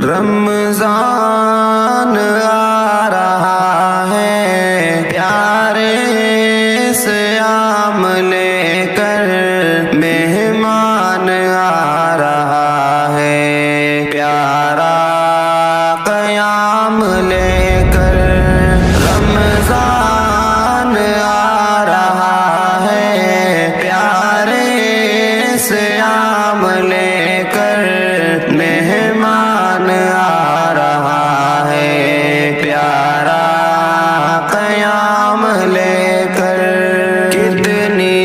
رمضان آ رہا ہے پیارے صیام لے کر، مہمان آ رہا ہے پیارا قیام لے کر۔ رمضان آ رہا ہے پیارے صیام لے کر، مہمان آ رہا ہے پیارا قیام لے کر۔ کتنی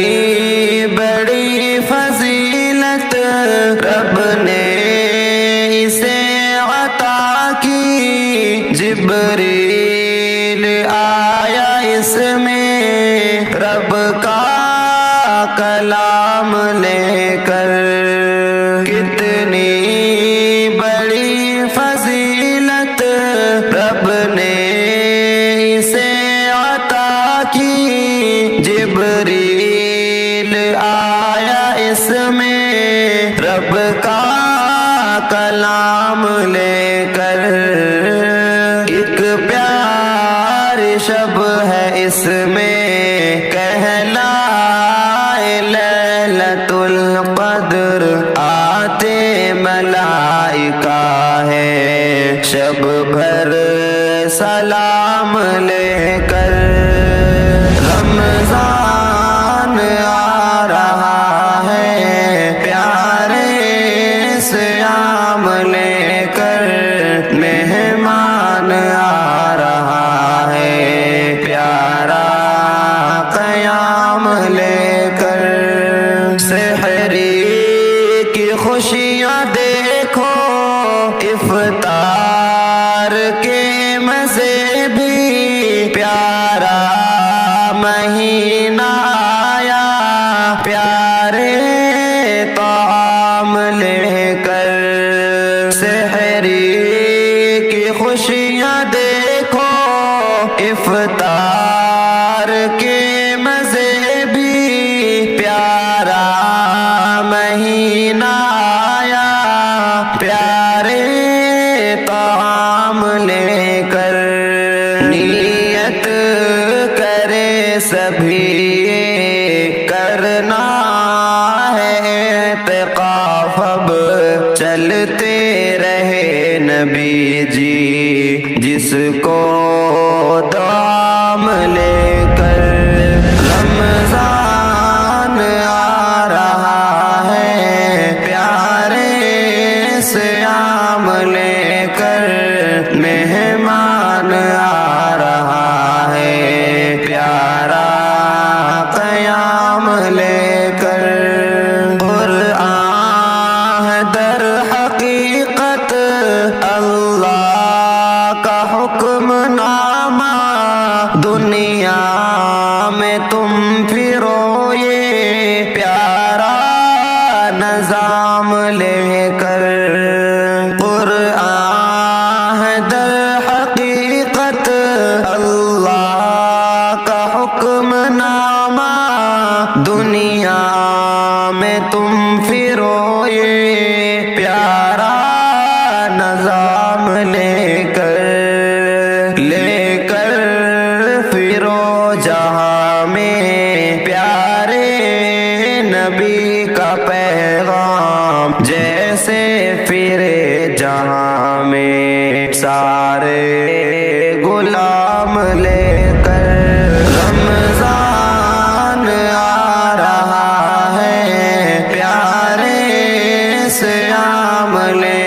بڑی فضیلت رب نے اسے عطا کی، جبریل آیا اس میں رب کا کلام لے کر۔ کتنی بڑی فضیلت رب نے اسے عطا کی، جبریل آیا اس میں رب کا کلام لے کر۔ ایک پیاری شب ہے اس میں کہلائے لیلۃ القدر، آتے ملائکہ ہے شب بھر سلام لے کر۔ رمضان آ رہا ہے پیارے صیام لے کر، مہمان آ رہا ہے پیارا قیام لے کر۔ سحری کی خوشیاں دیکھو، افطار کے مزے بھی، پیارا مہینہ آیا پیارے طعام لے کر۔ سحری کی خوشیاں دیکھو، افطار کے مزے بھی، پیارا مہینہ آیا پیارے طعام لے کر۔ نیت کرے سبھی کرنا ہے اعتکاف، اب چلتے رہے نبی جی جس کو دام لے کر۔ رمضان آ رہا ہے پیارے صیام لے کر، مہمان آ رہا ہے پیارا قیام لے کر۔ قرآن ہے در حقیقت اللہ کا حکم نامہ، دنیا میں تم پھرو یہ پیارا نظام لے کر۔ قرآن ہے در حقیقت اللہ کا حکم نامہ، دنیا میں تم پھرو یہ پیارا نظام لے کر۔ لے کر پھرو جہاں میں پیارے نبی کا پیغام، جیسے پھرے جہاں میں سارے غلام لے کر۔ رمضان آ رہا ہے پیارے صیام لے